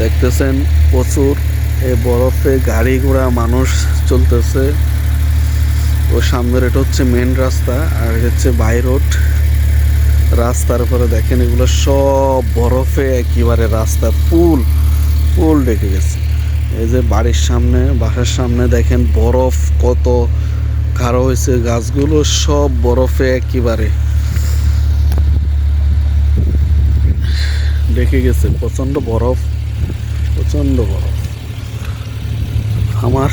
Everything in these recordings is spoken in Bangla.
দেখতেছেন প্রচুর এই বরফে গাড়ি ঘোড়া মানুষ চলতেছে। ও সামনের এটা হচ্ছে মেন রাস্তা, আর এটা হচ্ছে বাই রোড। রাস্তার উপরে দেখেন এগুলো সব বরফে একেবারে রাস্তা ফুল ফুল ঢেকে গেছে। এই যে বাড়ির সামনে, বাসার সামনে দেখেন বরফ কত গাঢ় হয়েছে, গাছগুলো সব বরফে একেবারে ঢেকে গেছে। প্রচন্ড বরফ, প্রচন্ড বরফ। আমার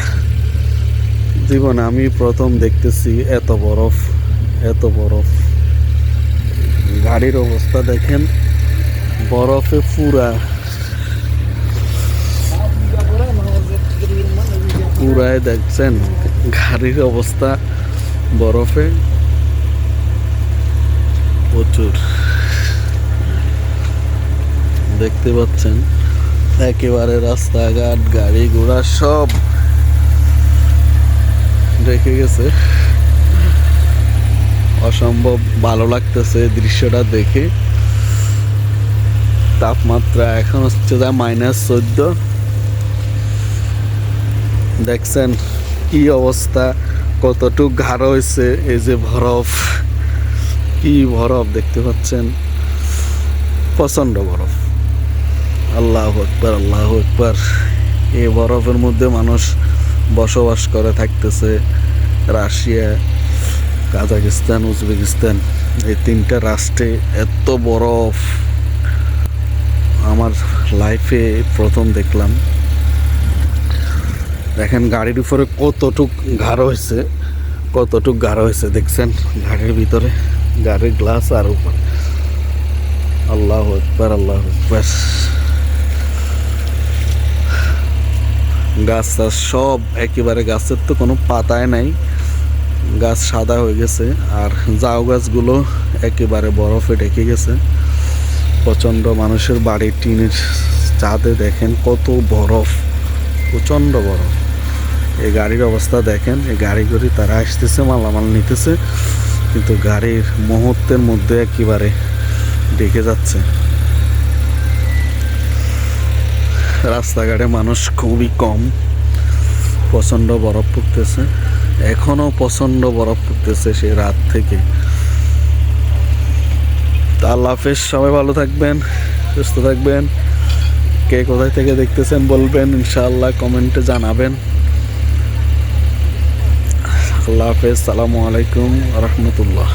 জীবনে আমি প্রথম দেখতেছি এত বরফ, এত বরফ। গাড়ির অবস্থা দেখেন বরফে পুরা পুরাই দেখছেন গাড়ির অবস্থা বরফে প্রচুর দেখতে পাচ্ছেন। একেবারে রাস্তাঘাট গাড়ি ঘোড়া সব রেখে গেছে। অসম্ভব ভালো লাগতেছে দৃশ্যটা দেখে। তাপমাত্রা এখন হচ্ছে যা -14। দেখছেন কি অবস্থা, কতটুক গাঢ় হয়েছে। এই যে বরফ, কি বরফ দেখতে পাচ্ছেন, প্রচন্ড বরফ। আল্লাহু আকবার, আল্লাহু আকবার। এই বরফের মধ্যে মানুষ বসবাস করে থাকতেছে। রাশিয়া, কাজাকিস্তান, উজবেকিস্তান, এই 3টা রাষ্ট্রে এত বরফ আমার লাইফে প্রথম দেখলাম। দেখেন গাড়ির উপরে কতটুক গাঢ় হয়েছে, কতটুক গাঢ় হয়েছে দেখছেন গাড়ির ভিতরে, গাড়ির গ্লাস আর উপর। আল্লাহু আকবার, আল্লাহু আকবার। গাছ টাছ সব একেবারে, গাছের তো কোনো পাতায় নাই, গাছ সাদা হয়ে গেছে। আর জাউ গাছগুলো একেবারে বরফে ঢেকে গেছে। প্রচণ্ড মানুষের বাড়ির টিনের ছাদে দেখেন কত বরফ, প্রচণ্ড বরফ। এই গাড়ির অবস্থা দেখেন, এই গাড়ি করে তারা আসতেছে, মালামাল নিতেছে, কিন্তু গাড়ির মুহূর্তের মধ্যে একেবারে ঢেকে যাচ্ছে। রাস্তাঘাটে মানুষ খুবই কম। প্রচণ্ড বরফ পড়তেছে, এখনও প্রচণ্ড বরফ পড়তেছে সে রাত থেকে। তা আল্লাহ হাফেজ, সবাই ভালো থাকবেন, সুস্থ থাকবেন। কে কোথায় থেকে দেখতেছেন বলবেন, ইনশাআল্লাহ কমেন্টে জানাবেন। আল্লাহ হাফেজ, সালামু আলাইকুম রহমতুল্লাহ।